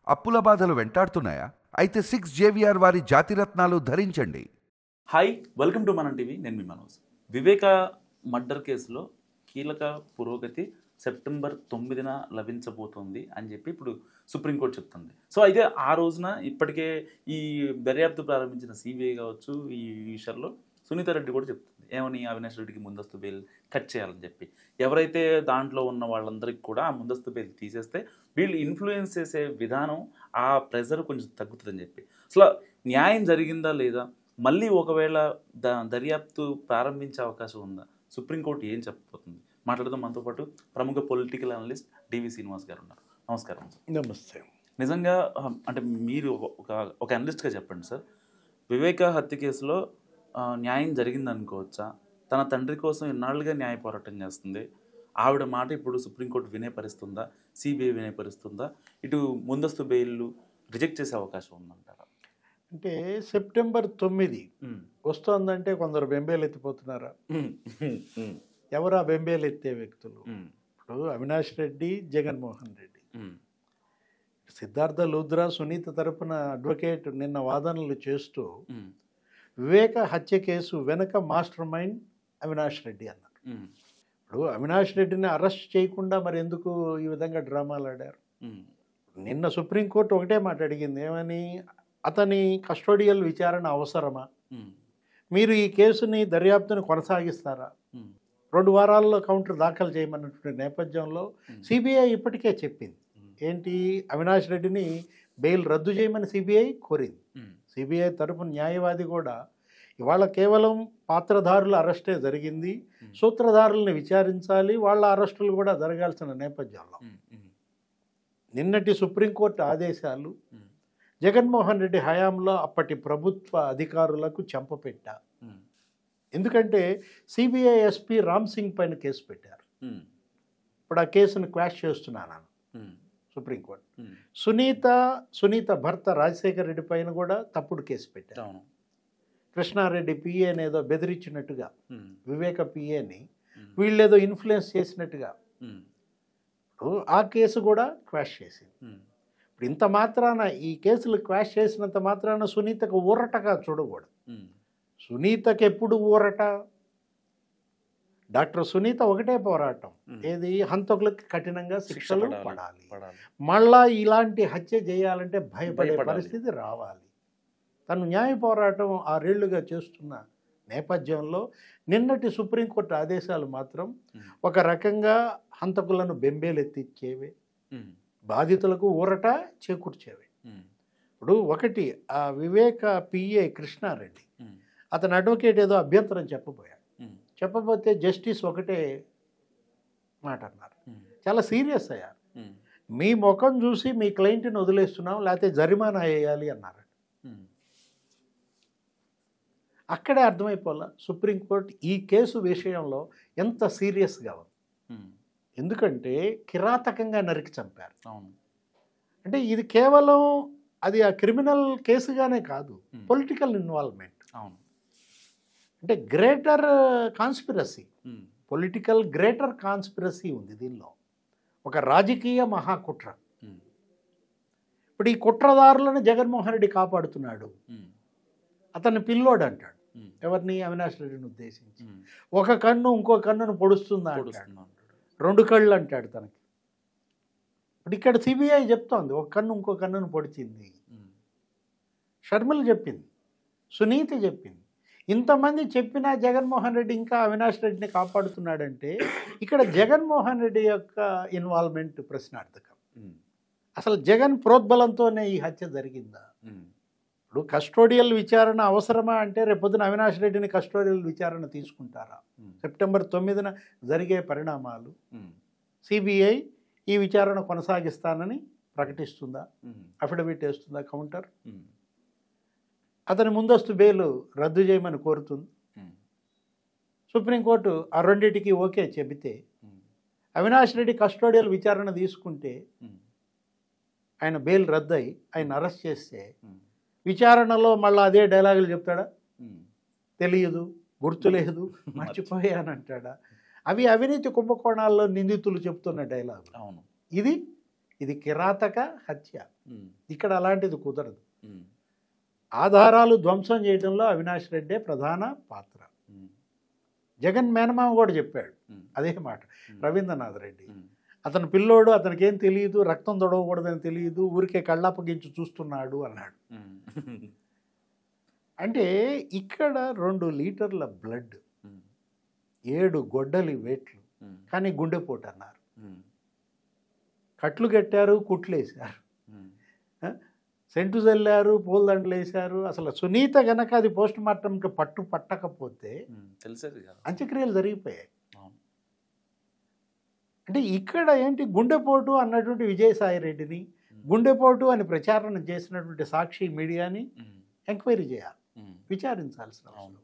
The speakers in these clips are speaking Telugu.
అప్పుల బాధలు వెంటాడుతున్నాయా? అయితే 6 జేవిఆర్ వారి జాతిరత్నాలు ధరించండి. హాయ్, వెల్కమ్ టు మనం టీవీ. నేను మీ మనోజ్. వివేక మర్డర్ కేసులో కీలక పురోగతి సెప్టెంబర్ 9న లభించబోతోంది అని చెప్పి ఇప్పుడు సుప్రీంకోర్టు చెప్తుంది. సో అయితే ఆ రోజున ఇప్పటికే ఈ దర్యాప్తు ప్రారంభించిన సిబిఐ కావచ్చు, ఈ విషయంలో సునీత రెడ్డి కూడా చెప్తుంది ఏమని, అవినాష్ రెడ్డికి ముందస్తు బెయిల్ కట్ చేయాలని చెప్పి. ఎవరైతే దాంట్లో ఉన్న వాళ్ళందరికీ కూడా ఆ ముందస్తు బెయిల్ తీసేస్తే వీళ్ళు ఇన్ఫ్లుయెన్స్ చేసే విధానం, ఆ ప్రెజర్ కొంచెం తగ్గుతుందని చెప్పి. అసలు న్యాయం జరిగిందా లేదా, మళ్ళీ ఒకవేళ దర్యాప్తు ప్రారంభించే అవకాశం ఉందా, సుప్రీంకోర్టు ఏం చెప్పబోతుంది మాట్లాడదాం. మనతో పాటు ప్రముఖ పొలిటికల్ అనలిస్ట్ డివి శ్రీనివాస్ గారు ఉన్నారు. నమస్కారం. నమస్తే. నిజంగా అంటే మీరు ఒక అనలిస్ట్గా చెప్పండి సార్, వివేక హత్య కేసులో న్యాయం జరిగిందనుకోవచ్చా? తన తండ్రి కోసం ఎన్నాళ్ళుగా న్యాయ పోరాటం చేస్తుంది, ఆవిడ మాట ఇప్పుడు సుప్రీంకోర్టు వినయపరుస్తుందా, సిబిఐ వినయపరుస్తుందా, ఇటు ముందస్తు బెయిల్ రిజెక్ట్ చేసే అవకాశం ఉందంటారా? అంటే సెప్టెంబర్ 9 వస్తోందంటే కొందరు బెంబేలు ఎత్తిపోతున్నారా? ఎవరు ఆ బెంబేలు ఎత్తే వ్యక్తులు? ఇప్పుడు అవినాష్ రెడ్డి, జగన్మోహన్ రెడ్డి, సిద్ధార్థ లూద్రా సునీత తరపున అడ్వకేట్ నిన్న వాదనలు చేస్తూ వివేక హత్య కేసు వెనక మాస్టర్ మైండ్ అవినాష్ రెడ్డి అన్నారు. ఇప్పుడు అవినాష్ రెడ్డిని అరెస్ట్ చేయకుండా మరి ఎందుకు ఈ విధంగా డ్రామాలు ఆడారు? నిన్న సుప్రీంకోర్టు ఒకటే మాట అడిగింది, ఏమని, అతని కస్టోడియల్ విచారణ అవసరమా, మీరు ఈ కేసుని దర్యాప్తుని కొనసాగిస్తారా, 2 వారాల్లో కౌంటర్ దాఖలు చేయమన్నటువంటి నేపథ్యంలో సిబిఐ ఇప్పటికే చెప్పింది ఏంటి, అవినాష్ రెడ్డిని బెయిల్ రద్దు చేయమని సిబిఐ కోరింది. సిబిఐ తరపున న్యాయవాది కూడా ఇవాళ కేవలం పాత్రధారుల అరెస్టే జరిగింది, సూత్రధారుల్ని విచారించాలి, వాళ్ళ అరెస్టులు కూడా జరగాల్సిన నేపథ్యంలో నిన్నటి సుప్రీంకోర్టు ఆదేశాలు జగన్మోహన్ రెడ్డి హయాంలో అప్పటి ప్రభుత్వ అధికారులకు చెంపపెట్ట. ఎందుకంటే సిబిఐ ఎస్పీ రామ్ సింగ్ పైన కేసు పెట్టారు. ఇప్పుడు ఆ కేసును క్వాష్ చేస్తున్నాను సుప్రీంకోర్టు. సునీత భర్త రాజశేఖర్ రెడ్డి పైన కూడా తప్పుడు కేసు పెట్టారు. కృష్ణారెడ్డి పిఏని ఏదో బెదిరించినట్టుగా, వివేక పిఏని వీళ్ళేదో ఇన్ఫ్లుయెన్స్ చేసినట్టుగా ఆ కేసు కూడా క్వాష్ చేసింది. ఇప్పుడు ఇంత మాత్రాన ఈ కేసులు క్వాష్ చేసినంత మాత్రాన సునీతకు ఊరటగా చూడకూడదు. సునీతకు ఎప్పుడు ఊరట? డాక్టర్ సునీత ఒకటే పోరాటం, ఏది, హంతకులకు కఠినంగా శిక్షలు పడాలి, మళ్ళా ఇలాంటి హత్య చేయాలంటే భయపడే పరిస్థితి రావాలి. తను న్యాయ పోరాటం 6 ఏళ్లుగా చేస్తున్న నేపథ్యంలో నిన్నటి సుప్రీంకోర్టు ఆదేశాలు మాత్రం ఒక రకంగా హంతకులను బెంబేలెత్తిచ్చేవే, బాధితులకు ఊరట చేకూర్చేవే. ఇప్పుడు ఒకటి, ఆ వివేక పిఏ కృష్ణారెడ్డి అతని అడ్వకేట్ ఏదో అభ్యంతరం చెప్పబోతే జస్టిస్ ఒకటే మాట అన్నారు, చాలా సీరియస్ అయ్యారు, మీ ముఖం చూసి మీ క్లయింట్ని వదిలేస్తున్నాం, లేకపోతే జరిమానా వేయాలి అన్నారు. అక్కడే అర్థమైపోలా సుప్రీంకోర్టు ఈ కేసు విషయంలో ఎంత సీరియస్గా ఉంది. ఎందుకంటే కిరాతకంగా నరికి చంపారు. అంటే ఇది కేవలం అది ఆ క్రిమినల్ కేసుగానే కాదు, పొలిటికల్ ఇన్వాల్వ్మెంట్. అంటే greater conspiracy, political greater conspiracy ఉంది దీనిలో, ఒక రాజకీయ మహాకుట్ర. ఇప్పుడు ఈ కుట్రదారులను జగన్మోహన్ రెడ్డి కాపాడుతున్నాడు. అతన్ని పిల్లోడు అంటాడు, ఎవరిని, అవినాష్ రెడ్డిని ఉద్దేశించి. ఒక కన్ను ఇంకో కన్నును పొడుస్తుందా అంటాడు, 2 కళ్ళు అంటాడు తనకి. ఇప్పుడు ఇక్కడ సిబిఐ చెప్తోంది ఒక కన్ను ఇంకో కన్నును పొడిచింది. షర్మిల చెప్పింది, సునీత చెప్పింది. ఇంతమంది చెప్పినా జగన్మోహన్ రెడ్డి ఇంకా అవినాష్ రెడ్డిని కాపాడుతున్నాడంటే ఇక్కడ జగన్మోహన్ రెడ్డి యొక్క ఇన్వాల్వ్మెంట్ ప్రశ్నార్థకం. అసలు జగన్ ప్రోద్బలంతోనే ఈ హత్య జరిగిందా? ఇప్పుడు కస్టోడియల్ విచారణ అవసరమా అంటే రేపొద్దున అవినాష్ రెడ్డిని కస్టోడియల్ విచారణ తీసుకుంటారా? సెప్టెంబర్ 9న జరిగే పరిణామాలు, సిబిఐ ఈ విచారణ కొనసాగిస్తానని ప్రకటిస్తుందా, అఫిడవిట్ వేస్తుందా, కౌంటర్, అతని ముందస్తు బెయిల్ రద్దు చేయమని కోరుతుంది. సుప్రీంకోర్టు ఆ రెండింటికి ఓకే చెబితే అవినాష్ రెడ్డి కస్టోడియల్ విచారణ తీసుకుంటే ఆయన బెయిల్ రద్దు అయి ఆయన అరెస్ట్ చేస్తే విచారణలో మళ్ళీ అదే డైలాగులు చెప్తాడా? తెలియదు, గుర్తులేదు, మర్చిపోయానంటాడా? అవి అవినీతి కుంభకోణాల్లో నిందితులు చెప్తున్న డైలాగులు. అవును, ఇది ఇది కిరాతక హత్య. ఉమ్, ఇక్కడ అలాంటిది కుదరదు. ఉమ్, ఆధారాలు ధ్వంసం చేయడంలో అవినాష్ రెడ్డే ప్రధాన పాత్ర. ఉమ్, జగన్ మేనమామ కూడా చెప్పాడు ఉమ్, అదే మాట, రవీంద్రనాథ్ రెడ్డి. ఉమ్, అతను పిల్లోడు, అతనికి ఏం తెలియదు, రక్తం తొడవకూడదని తెలియదు, ఊరికే కళ్ళప్పగించి చూస్తున్నాడు అన్నాడు. ఉమ్, అంటే ఇక్కడ 2 లీటర్ల బ్లడ్, 7 గొడ్డలి వేట్లు, ఉమ్, కానీ గుండెపోటు అన్నారు. ఉమ్, కట్లు కట్టారు, కుట్లేశారు, ఉమ్, సెంటు చల్లారు, పూలదండలు వేశారు. అసలు సునీత గనక అది పోస్ట్ మార్టంకి పట్టకపోతే తెలిసేది కదా. అంత్యక్రియలు జరిగిపోయాయి. అవును. అంటే ఇక్కడ ఏంటి, గుండెపోటు అన్నటువంటి విజయసాయిరెడ్డిని, గుండెపోటు అని ప్రచారం చేసినటువంటి సాక్షి మీడియాని ఉమ్, ఎంక్వైరీ చేయాలి, ఉమ్, విచారించాల్సిన అవసరం. అవును.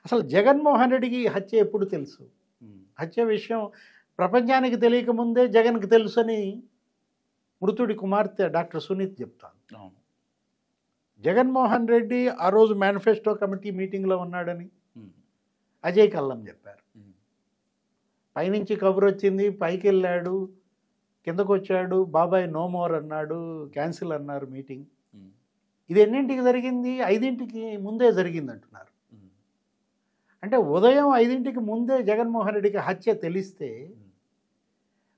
అసలు జగన్మోహన్ రెడ్డికి ఈ హత్య ఎప్పుడు తెలుసు? ఉమ్, హత్య విషయం ప్రపంచానికి తెలియక ముందే జగన్కి తెలుసని మృతుడి కుమార్తె డాక్టర్ సునీత్ చెప్తాను. అవును. జగన్మోహన్ రెడ్డి ఆ రోజు మేనిఫెస్టో కమిటీ మీటింగ్లో ఉన్నాడని ఉమ్, అజయ్ కల్లం చెప్పారు. ఉమ్, పైనుంచి కబురు వచ్చింది, పైకి వెళ్ళాడు, కిందకు వచ్చాడు, బాబాయ్ నో మోర్ అన్నాడు, క్యాన్సిల్ అన్నారు మీటింగ్. ఉమ్, ఇది ఎన్నింటికి జరిగింది? 5ంటికి ముందే జరిగింది అంటున్నారు. ఉమ్, అంటే ఉదయం 5ంటికి ముందే జగన్మోహన్ రెడ్డికి హత్య తెలిస్తే ఉమ్,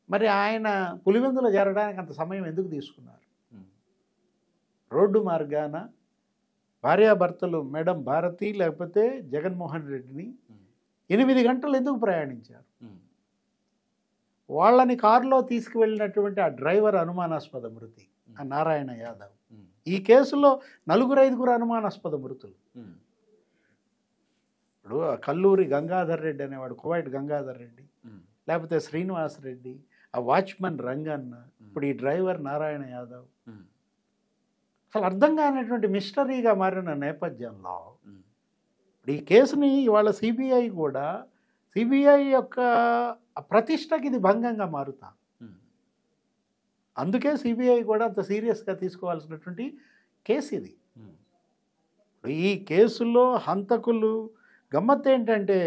మరి ఆయన పులివెందులో చేరడానికి అంత సమయం ఎందుకు తీసుకున్నారు? ఉమ్, రోడ్డు మార్గాన భార్యాభర్తలు మేడం భారతి లేకపోతే జగన్మోహన్ రెడ్డిని ఉమ్, 8 గంటలు ఎందుకు ప్రయాణించారు? ఉమ్, వాళ్ళని కారులో తీసుకువెళ్ళినటువంటి ఆ డ్రైవర్ అనుమానాస్పద మృతి, ఆ నారాయణ యాదవ్. ఉమ్, ఈ కేసులో 4-5 అనుమానాస్పద మృతులు. ఉమ్, ఇప్పుడు ఆ కల్లూరి గంగాధర్ రెడ్డి అనేవాడు, కువైట్ గంగాధర్ రెడ్డి, ఉమ్, లేకపోతే శ్రీనివాస్ రెడ్డి, ఆ వాచ్మెన్ రంగన్న, ఇప్పుడు ఈ డ్రైవర్ నారాయణ యాదవ్. ఉమ్, అసలు అర్థం కానటువంటి మిస్టరీగా మారిన నేపథ్యంలో ఉమ్, ఇప్పుడు ఈ కేసుని ఇవాళ సిబిఐ కూడా, సిబిఐ యొక్క ప్రతిష్టకి ఇది భంగంగా మారుతా. ఉమ్, అందుకే సిబిఐ కూడా అంత సీరియస్గా తీసుకోవాల్సినటువంటి కేసు ఇది. ఉమ్, ఈ కేసులో హంతకులు, గమ్మత్తు ఏంటంటే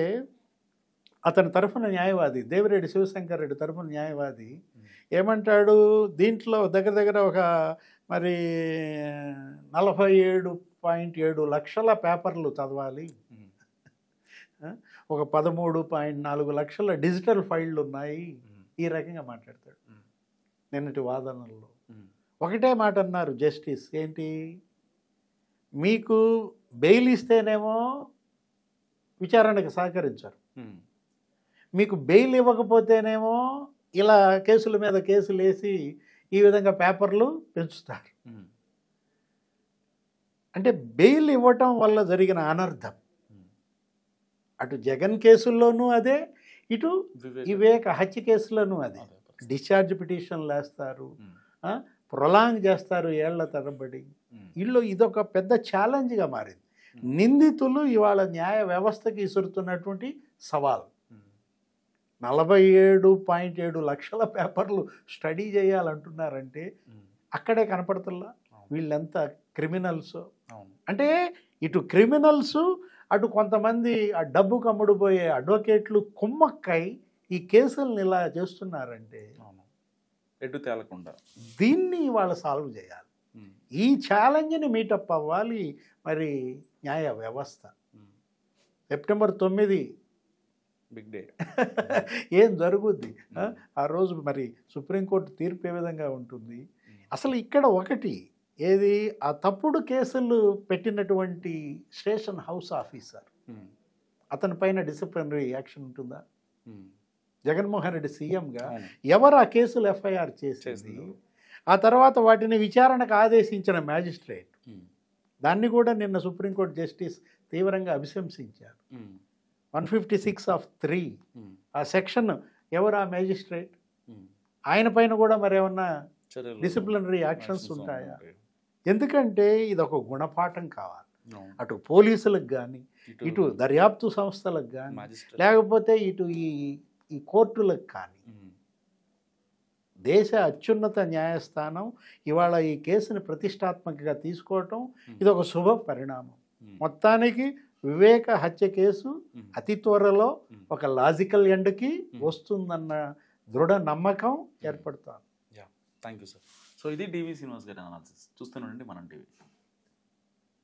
అతని తరఫున న్యాయవాది దేవిరెడ్డి శివశంకర్ రెడ్డి తరఫున న్యాయవాది ఏమంటాడు, దీంట్లో దగ్గర ఒక మరి 47.7 లక్షల పేపర్లు చదవాలి, ఉమ్, ఒక 13.4 లక్షల డిజిటల్ ఫైళ్ళు ఉన్నాయి, ఈ రకంగా మాట్లాడతాడు ఉమ్, నిన్నటి వాదనల్లో. ఉమ్, ఒకటే మాట అన్నారు జస్టిస్, ఏంటి, మీకు బెయిల్ ఇస్తేనేమో విచారణకు సహకరించారు, ఉమ్, మీకు బెయిల్ ఇవ్వకపోతేనేమో ఇలా కేసుల మీద కేసులు వేసి ఈ విధంగా పేపర్లు పెంచుతారు. ఉమ్, అంటే బెయిల్ ఇవ్వటం వల్ల జరిగిన అనర్థం ఉమ్, అటు జగన్ కేసుల్లోనూ అదే, ఇటు వివేక హత్య కేసులోనూ అదే. అదే పరిస్థితి. డిశ్చార్జ్ పిటిషన్లు వేస్తారు, ఉమ్, ప్రొలాంగ్ చేస్తారు ఏళ్ల తరబడి. ఉమ్, వీళ్ళు ఇదొక పెద్ద ఛాలెంజ్గా మారింది. నిందితులు ఇవాళ న్యాయ వ్యవస్థకి ఇసురుతున్నటువంటి సవాల్. ఉమ్, 47.7 లక్షల పేపర్లు స్టడీ చేయాలంటున్నారంటే ఉమ్, అక్కడే కనపడుతున్నా అవును. వీళ్ళంతా క్రిమినల్స్. అవును. అంటే ఇటు క్రిమినల్స్, అటు కొంతమంది ఆ డబ్బు కమ్ముడుపోయే అడ్వకేట్లు కుమ్మక్కై ఈ కేసులను ఇలా చేస్తున్నారంటే అవును. ఎటు తేలకుండా దీన్ని ఇవాళ సాల్వ్ చేయాలి. ఉమ్, ఈ ఛాలెంజ్ని మీటప్ అవ్వాలి మరి న్యాయ వ్యవస్థ. ఉమ్, సెప్టెంబర్ 9 బిగ్ డే. ఏం జరుగుద్ది ఆ రోజు, మరి సుప్రీంకోర్టు తీర్పు ఏ విధంగా ఉంటుంది? అసలు ఇక్కడ ఒకటి ఏది, ఆ తప్పుడు కేసులు పెట్టినటువంటి స్టేషన్ హౌస్ ఆఫీసర్, ఉమ్, అతని పైన డిసిప్లినరీ యాక్షన్ ఉంటుందా? ఉమ్, జగన్మోహన్ రెడ్డి సీఎంగా అవును. ఎవరు ఆ కేసులు ఎఫ్ఐఆర్ చేసింది? చేసింది. ఆ తర్వాత వాటిని విచారణకు ఆదేశించిన మ్యాజిస్ట్రేట్, ఉమ్, దాన్ని కూడా నిన్న సుప్రీంకోర్టు జస్టిస్ తీవ్రంగా అభిశంసించారు. ఉమ్, 156(3) ఉమ్, ఆ సెక్షన్ ఎవరు ఆ మ్యాజిస్ట్రేట్? ఉమ్, ఆయన పైన కూడా మరి ఏమన్నా చర్యలు, డిసిప్లినరీ యాక్షన్స్ actions ఉంటాయా? ఉంటాయి. ఎందుకంటే ఇది ఒక గుణపాఠం కావాలి, అవును. అటు పోలీసులకు కానీ, ఇటు దర్యాప్తు సంస్థలకు కానీ, మ్యాజిస్ట్రేట్. లేకపోతే ఇటు ఈ కోర్టులకు కానీ. ఉమ్, దేశ అత్యున్నత న్యాయస్థానం ఇవాళ ఈ కేసుని ప్రతిష్టాత్మకంగా తీసుకోవటం ఇది ఒక శుభ పరిణామం. ఉమ్, మొత్తానికి వివేక హత్య కేసు ఉమ్, అతి త్వరలో ఉమ్, ఒక లాజికల్ ఎండ్కి వస్తుందన్న దృఢ నమ్మకం ఏర్పడుతోంది. Yeah. Thank you sir. So ఇది డివి శ్రీనివాస్ గారి అనాలిసిస్. చూస్తూనే ఉండండి మనం టీవీ.